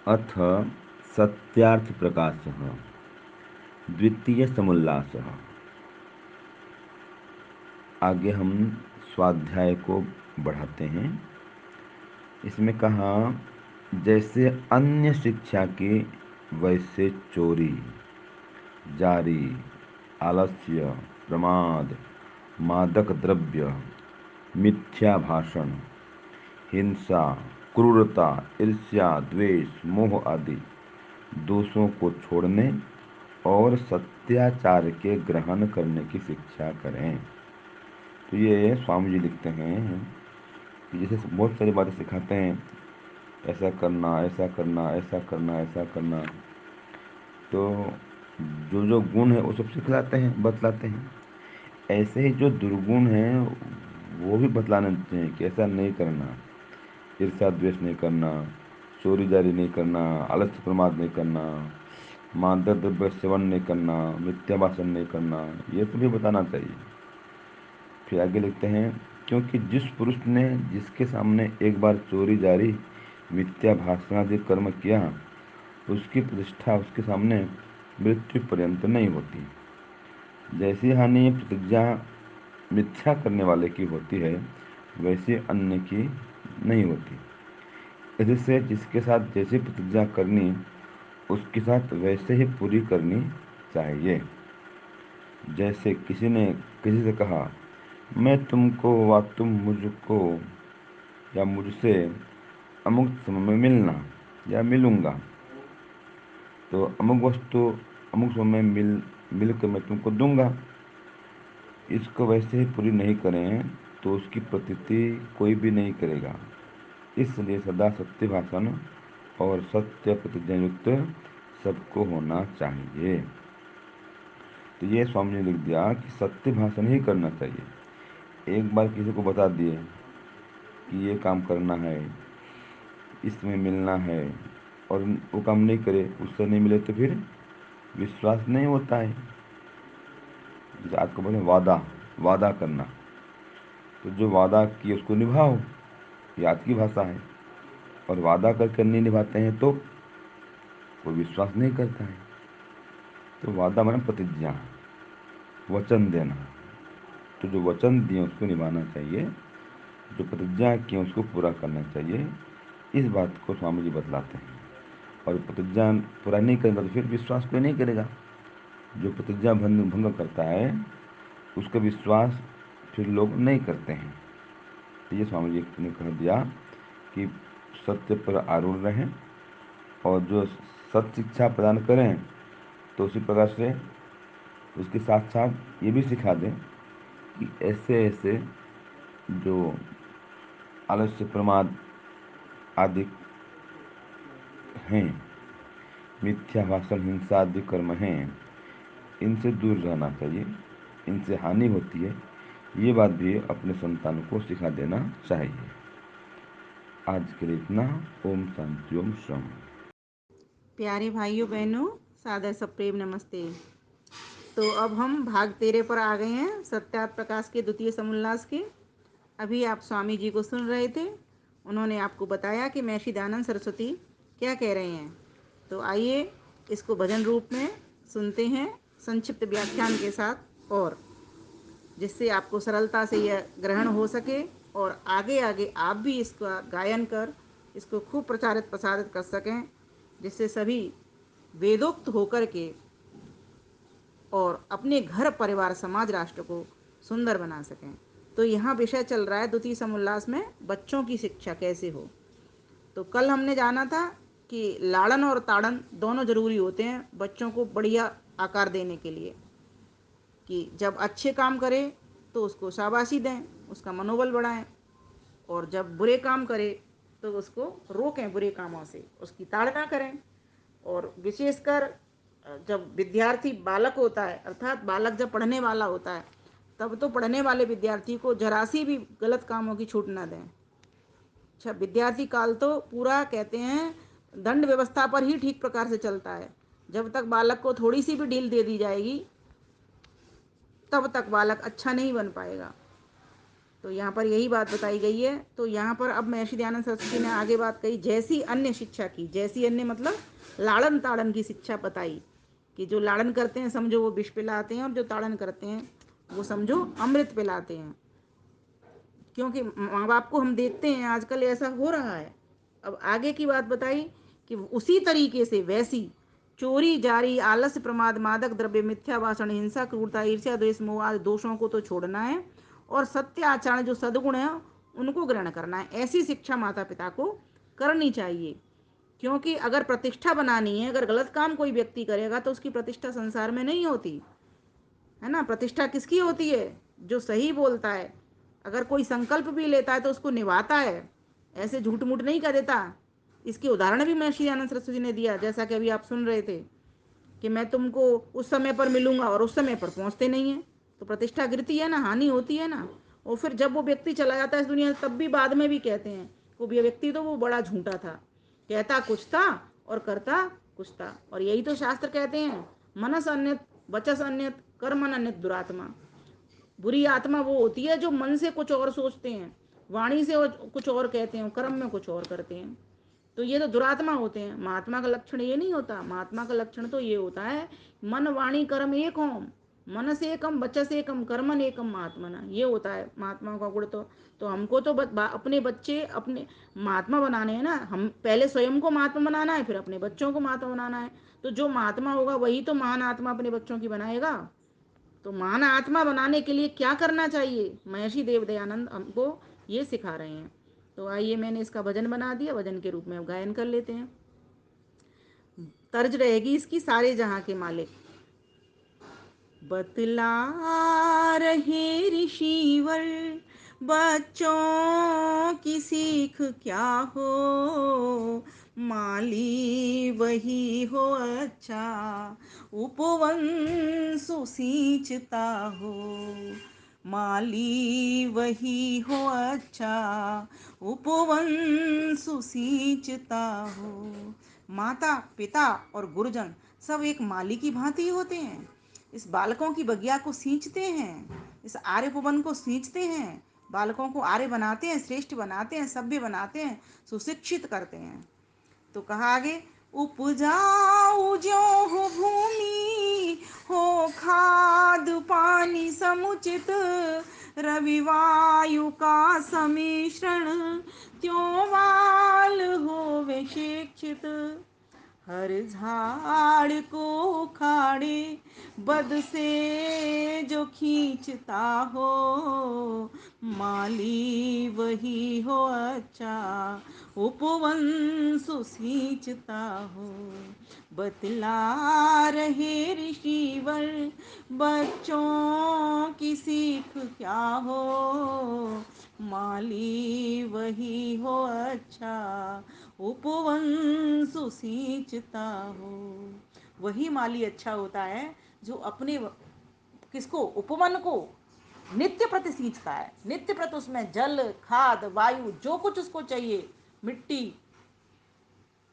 अथ सत्यार्थप्रकाशः द्वितीयसमुल्लासः। आगे हम स्वाध्याय को बढ़ाते हैं। इसमें कहा, जैसे अन्य शिक्षा की वैसे चोरी, जारी, आलस्य, प्रमाद, मादक द्रव्य, मिथ्या भाषण, हिंसा, क्रूरता, ईर्ष्या, द्वेष, मोह आदि दोषों को छोड़ने और सत्याचार के ग्रहण करने की शिक्षा करें। तो ये स्वामी जी लिखते हैं कि जैसे बहुत सारी बातें सिखाते हैं, ऐसा करना, ऐसा करना, ऐसा करना, ऐसा करना, तो जो जो गुण है वो सब सिखलाते हैं, बतलाते हैं। ऐसे ही जो दुर्गुण हैं वो भी बतलाने देते हैं कि ऐसा नहीं करना, ईर्ष्या द्वेष नहीं करना, चोरी जारी नहीं करना, आलस्य प्रमाद नहीं करना, मादक द्रव्य सेवन नहीं करना, मिथ्या भाषण नहीं करना, ये सभी बताना चाहिए। फिर आगे लिखते हैं, क्योंकि जिस पुरुष ने जिसके सामने एक बार चोरी जारी, मिथ्या भाषण आदि कर्म किया, उसकी प्रतिष्ठा उसके सामने मृत्यु पर्यंत नहीं होती। जैसी हानि प्रतिज्ञा मिथ्या करने वाले की होती है, वैसी अन्य की नहीं होती। इससे जिसके साथ जैसी प्रतिज्ञा करनी, उसके साथ वैसे ही पूरी करनी चाहिए। जैसे किसी ने किसी से कहा, मैं तुमको व तुम मुझको या मुझसे अमुक समय में मिलना या मिलूँगा, तो अमुक वस्तु अमुक समय मिल कर मैं तुमको दूंगा। इसको वैसे ही पूरी नहीं करें तो उसकी प्रतीति कोई भी नहीं करेगा। इसलिए सदा सत्य भाषण और सत्य प्रतिज्ञा युक्त सबको होना चाहिए। तो ये स्वामी ने लिख दिया कि सत्य भाषण ही करना चाहिए। एक बार किसी को बता दिए कि ये काम करना है, इसमें मिलना है, और वो काम नहीं करे, उससे नहीं मिले, तो फिर विश्वास नहीं होता है। जैसे आपको बोले वादा वादा करना, तो जो वादा किए उसको निभाओ, ये आपकी भाषा है। और वादा करके नहीं निभाते हैं तो कोई विश्वास नहीं करता है। तो वादा माने प्रतिज्ञा, वचन देना। तो जो वचन दिए उसको निभाना चाहिए, जो प्रतिज्ञा किए उसको पूरा करना चाहिए। इस बात को स्वामी जी बतलाते हैं। और प्रतिज्ञा पूरा नहीं करेगा तो फिर विश्वास कोई नहीं करेगा। जो प्रतिज्ञा भंग करता है उसका विश्वास फिर लोग नहीं करते हैं। तो ये स्वामी जी ने कह दिया कि सत्य पर आरूढ़ रहें, और जो सत्य शिक्षा प्रदान करें तो उसी प्रकार से उसके साथ साथ ये भी सिखा दें कि ऐसे ऐसे जो आलस्य, प्रमाद आदि हैं, मिथ्या भाषण, हिंसा आदि कर्म हैं, इनसे दूर रहना चाहिए, इनसे हानि होती है। ये बात भी अपने संतान को सिखा देना चाहिए। आज के लिए इतना। ओम शांति, ओम श्रम। प्यारे भाइयों बहनों, सादर सप्रेम नमस्ते। तो अब हम भाग 13 पर आ गए हैं, सत्यार्थ प्रकाश के द्वितीय समुल्लास के। अभी आप स्वामी जी को सुन रहे थे। उन्होंने आपको बताया कि महर्षि दयानंद सरस्वती क्या कह रहे हैं। तो आइए इसको भजन रूप में सुनते हैं, संक्षिप्त व्याख्यान के साथ, और जिससे आपको सरलता से यह ग्रहण हो सके और आगे आगे आप भी इसका गायन कर इसको खूब प्रचारित प्रसारित कर सकें, जिससे सभी वेदोक्त होकर के और अपने घर, परिवार, समाज, राष्ट्र को सुंदर बना सकें। तो यहाँ विषय चल रहा है द्वितीय समुल्लास में बच्चों की शिक्षा कैसे हो। तो कल हमने जाना था कि लाड़न और ताड़न दोनों जरूरी होते हैं बच्चों को बढ़िया आकार देने के लिए, कि जब अच्छे काम करे तो उसको शाबाशी दें, उसका मनोबल बढ़ाएं, और जब बुरे काम करे तो उसको रोकें, बुरे कामों से उसकी ताड़ना करें। और विशेषकर जब विद्यार्थी बालक होता है, अर्थात बालक जब पढ़ने वाला होता है, तब तो पढ़ने वाले विद्यार्थी को जरा सी भी गलत कामों की छूट ना दें। अच्छा, विद्यार्थी काल तो पूरा कहते हैं दंड व्यवस्था पर ही ठीक प्रकार से चलता है। जब तक बालक को थोड़ी सी भी ढील दे दी जाएगी, तब तक बालक अच्छा नहीं बन पाएगा। तो यहाँ पर यही बात बताई गई है। तो यहाँ पर अब महर्षि दयानंद सरस्वती ने आगे बात कही, जैसी अन्य शिक्षा की, जैसी अन्य मतलब लाड़न ताड़न की शिक्षा बताई कि जो लाड़न करते हैं समझो वो विष पिलाते हैं, और जो ताड़न करते हैं वो समझो अमृत पिलाते हैं। क्योंकि माँ बाप को हम देखते हैं आजकल ऐसा हो रहा है। अब आगे की बात बताई कि उसी तरीके से वैसी चोरी, जारी, आलस्य, प्रमाद, मादक द्रव्य, मिथ्या भाषण, हिंसा, क्रूरता, ईर्ष्या, द्वेष, मोह आदि दोषों को तो छोड़ना है, और सत्य आचरण जो सद्गुण है उनको ग्रहण करना है। ऐसी शिक्षा माता पिता को करनी चाहिए। क्योंकि अगर प्रतिष्ठा बनानी है, अगर गलत काम कोई व्यक्ति करेगा तो उसकी प्रतिष्ठा संसार में नहीं होती है ना। प्रतिष्ठा किसकी होती है? जो सही बोलता है। अगर कोई संकल्प भी लेता है तो उसको निभाता है, ऐसे झूठ मूठ नहीं कर देता। इसके उदाहरण भी महर्षि दयानंद सरस्वती ने दिया, जैसा कि अभी आप सुन रहे थे कि मैं तुमको उस समय पर मिलूंगा और उस समय पर पहुंचते नहीं है, तो प्रतिष्ठा गिरती है ना, हानि होती है ना। और फिर जब वो व्यक्ति चला जाता है इस दुनिया से, तब भी बाद में भी कहते हैं वो व्यक्ति तो वो बड़ा झूठा था, कहता कुछ था और करता कुछ था। और यही तो शास्त्र कहते हैं, मनस अन्यत वचस अन्यत कर्मन अन्यत दुरात्मा। बुरी आत्मा वो होती है जो मन से कुछ और सोचते हैं, वाणी से कुछ और कहते हैं, कर्म में कुछ और करते हैं। तो ये तो दुरात्मा होते हैं। महात्मा का लक्षण ये नहीं होता। महात्मा का लक्षण तो ये होता है मन वाणी कर्म एक होम, मन से एकम वचस एकम कर्मन एकम महात्मना, ये होता है महात्मा का गुण। तो हमको तो अपने बच्चे अपने महात्मा बनाने हैं ना। हम पहले स्वयं को महात्मा बनाना है, फिर अपने बच्चों को महात्मा बनाना है। तो जो महात्मा होगा वही तो महान आत्मा अपने बच्चों की बनाएगा। तो महान आत्मा बनाने के लिए क्या करना चाहिए, महर्षि देव दयानंद हमको ये सिखा रहे हैं। तो आइए, मैंने इसका भजन बना दिया, भजन के रूप में अब गायन कर लेते हैं। तर्ज रहेगी इसकी, सारे जहां के मालिक। बतला रहे ऋषिवर बच्चों की सीख क्या हो, माली वही हो अच्छा, उपवन सुसींचता हो। माली वही हो अच्छा, उपवन सुसींचता हो। माता पिता और गुरुजन सब एक माली की भांति होते हैं। इस बालकों की बगिया को सींचते हैं, इस आर्य उपवन को सींचते हैं, बालकों को आर्य बनाते हैं, श्रेष्ठ बनाते हैं, सभ्य बनाते हैं, सुशिक्षित करते हैं। तो कहा आगे, उपजाऊ जो हो भूमि, हो खाद पानी समुचित, रविवायु का सम्मिश्रण, त्यों बाल होवे शिक्षित। हर झाड़ को उखाड़े बद से जो खींचता हो, माली वही हो अच्छा, उपवन सुसींचता हो। बतला रहे ऋषिवर बच्चों की सीख क्या हो, माली वही हो अच्छा, उपवन सुसींचता हो। वही माली अच्छा होता है जो अपने किसको, उपवन को नित्य प्रति सींचता है। नित्य प्रति उसमें जल, खाद, वायु, जो कुछ उसको चाहिए, मिट्टी,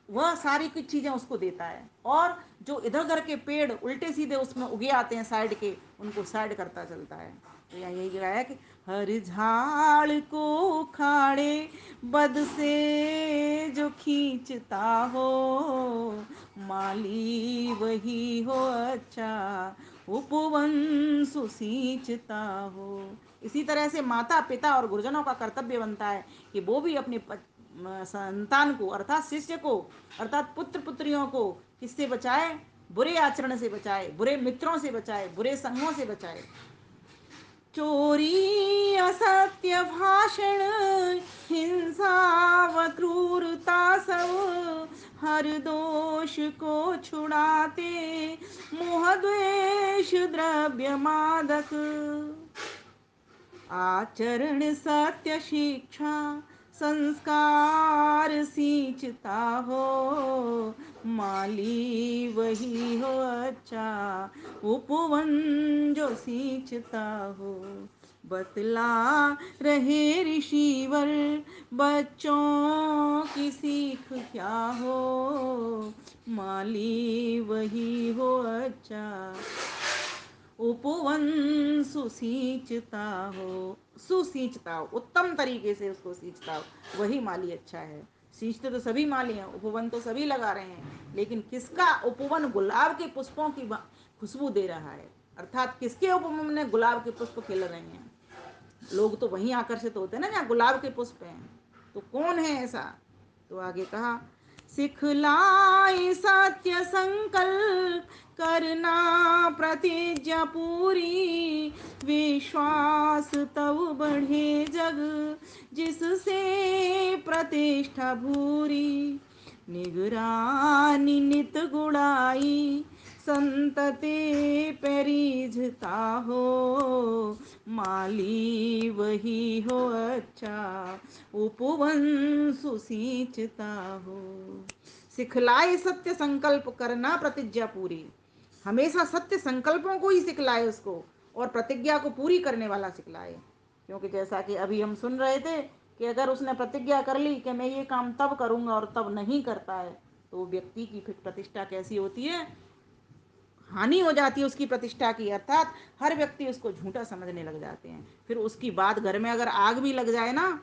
वह सारी कुछ चीजें उसको देता है। और जो इधर उधर के पेड़ उल्टे सीधे उसमें उगे आते हैं साइड के, उनको साइड करता चलता है। तो यहाँ यही कहा है कि हर झाड़ को उखाड़े बद से जो खींचता हो, माली वही हो अच्छा, उपवन सुसींचता हो। इसी तरह से माता पिता और गुरुजनों का कर्तव्य बनता है कि वो भी अपने संतान को, अर्थात शिष्य को, अर्थात पुत्र पुत्रियों को किससे बचाए, बुरे आचरण से बचाए, बुरे मित्रों से बचाए, बुरे संगों से बचाए। चोरी, असत्य भाषण, हिंसा व क्रूरता सब, हर दोष को छुड़ाते, मोह द्वेष द्रव्य मादक। आचरण सत्य शिक्षा संस्कार सींचता हो, माली वही हो अच्छा, उपवन जो सींचता हो। बतला रहे ऋषिवर बच्चों की सीख क्या हो, माली वही हो अच्छा, उपवन सुसींचता हो, सुसींचता हो, उत्तम तरीके से उसको सींचता हो, वही माली अच्छा है। सींचते तो सभी माली हैं, उपवन तो सभी लगा रहे हैं, लेकिन किसका उपवन गुलाब के पुष्पों की खुशबू दे रहा है, अर्थात किसके उपवन में गुलाब के पुष्प खिल रहे हैं, लोग तो वहीं आकर्षित होते हैं ना जहाँ गुलाब के पुष्प हैं। तो कौन है ऐसा? तो आगे कहा, सिखलाई सत्य संकल्प करना प्रतिज्ञा पूरी, विश्वास तब बढ़े जग जिससे प्रतिष्ठा भूरी, निगरानी नित गुड़ाई संतते परिझता हो, माली वही हो अच्छा उपवन सुसींचता हो। सिखलाए सत्य संकल्प करना प्रतिज्ञा पूरी, हमेशा सत्य संकल्पों को ही सिखलाए उसको, और प्रतिज्ञा को पूरी करने वाला सिखलाए। क्योंकि जैसा कि अभी हम सुन रहे थे कि अगर उसने प्रतिज्ञा कर ली कि मैं ये काम तब करूँगा और तब नहीं करता है, तो व्यक्ति की फिर प्रतिष्ठा कैसी होती है, हानि हो जाती है उसकी प्रतिष्ठा की, अर्थात हर व्यक्ति उसको झूठा समझने लग जाते हैं। फिर उसकी बात घर में अगर आग भी लग जाए ना,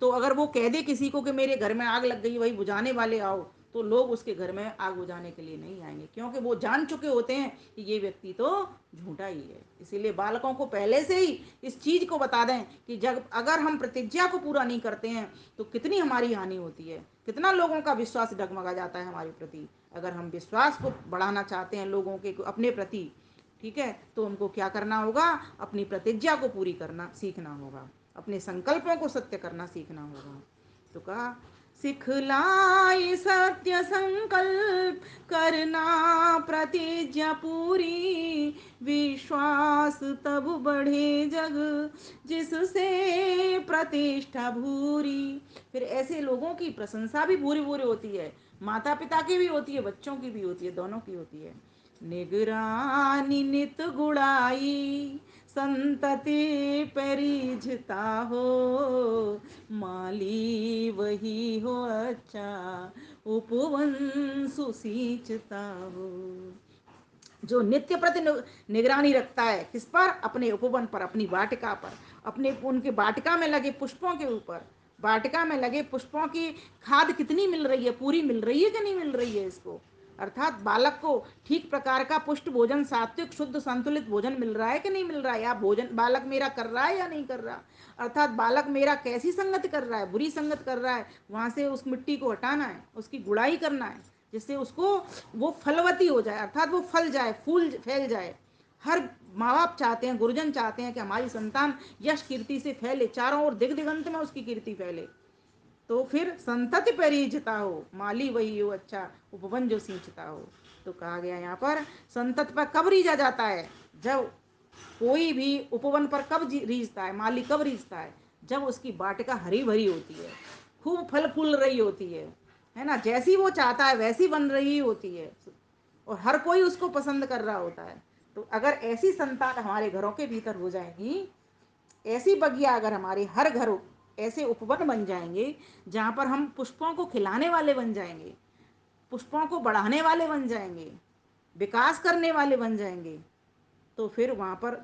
तो अगर वो कह दे किसी को कि मेरे घर में आग लग गई, वही बुझाने वाले आओ, तो लोग उसके घर में आग बुझाने के लिए नहीं आएंगे, क्योंकि वो जान चुके होते हैं कि ये व्यक्ति तो झूठा ही है। इसीलिए बालकों को पहले से ही इस चीज़ को बता दें कि जब अगर हम प्रतिज्ञा को पूरा नहीं करते हैं तो कितनी हमारी हानि होती है, कितना लोगों का विश्वास डगमगा जाता है हमारे प्रति। अगर हम विश्वास को बढ़ाना चाहते हैं लोगों के अपने प्रति, ठीक है, तो उनको क्या करना होगा, अपनी प्रतिज्ञा को पूरी करना सीखना होगा, अपने संकल्पों को सत्य करना सीखना होगा। तो कहा, सिखलाई सत्य संकल्प करना प्रतिज्ञा पूरी, विश्वास तब बढ़े जग जिससे प्रतिष्ठा भूरी। फिर ऐसे लोगों की प्रशंसा भी भूरी भूरी होती है, माता पिता की भी होती है, बच्चों की भी होती है, दोनों की होती है। निगरानी नित गुड़ाई संतति परिझता हो, माली वही हो अच्छा उपवन सुसींचता हो। जो नित्य प्रति निगरानी रखता है, किस पर, अपने उपवन पर, अपनी वाटिका पर, अपने उनके वाटिका में लगे पुष्पों के ऊपर, वाटिका में लगे पुष्पों की खाद कितनी मिल रही है, पूरी मिल रही है कि नहीं मिल रही है इसको, अर्थात बालक को ठीक प्रकार का पुष्ट भोजन, सात्विक शुद्ध संतुलित भोजन मिल रहा है कि नहीं मिल रहा है, या भोजन बालक मेरा कर रहा है या नहीं कर रहा, अर्थात बालक मेरा कैसी संगत कर रहा है, बुरी संगत कर रहा है, वहाँ से उस मिट्टी को हटाना है, उसकी गुड़ाई करना है, जिससे उसको वो फलवती हो जाए, अर्थात वो फल जाए, फूल फैल जाए। हर माँ बाप चाहते हैं, गुरुजन चाहते हैं कि हमारी संतान यश कीर्ति से फैले, चारों ओर दिग दिगंत में उसकी कीर्ति फैले। तो फिर संतति परिजता हो, माली वही हो अच्छा उपवन जो सींचता हो। तो कहा गया यहाँ पर, संतत पर कब रीझा जाता है, जब कोई भी उपवन पर कब रीझता है, माली कब रीझता है, जब उसकी वाटिका हरी भरी होती है, खूब फल फूल रही होती है ना, जैसी वो चाहता है वैसी बन रही होती है, और हर कोई उसको पसंद कर रहा होता है। तो अगर ऐसी संतान हमारे घरों के भीतर हो जाएगी, ऐसी बगिया अगर हमारे हर घर ऐसे उपवन बन जाएंगे, जहाँ पर हम पुष्पों को खिलाने वाले बन जाएंगे, पुष्पों को बढ़ाने वाले बन जाएंगे, विकास करने वाले बन जाएंगे, तो फिर वहाँ पर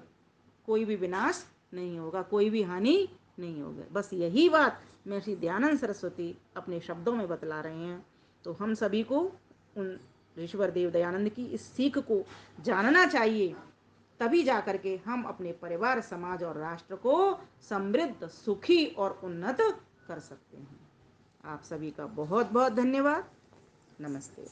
कोई भी विनाश नहीं होगा, कोई भी हानि नहीं होगी। बस यही बात महर्षि दयानंद सरस्वती अपने शब्दों में बतला रहे हैं। तो हम सभी को उन ऋषिवर देव दयानंद की इस सीख को जानना चाहिए, तभी जा कर के हम अपने परिवार, समाज और राष्ट्र को समृद्ध, सुखी और उन्नत कर सकते हैं। आप सभी का बहुत बहुत धन्यवाद। नमस्ते।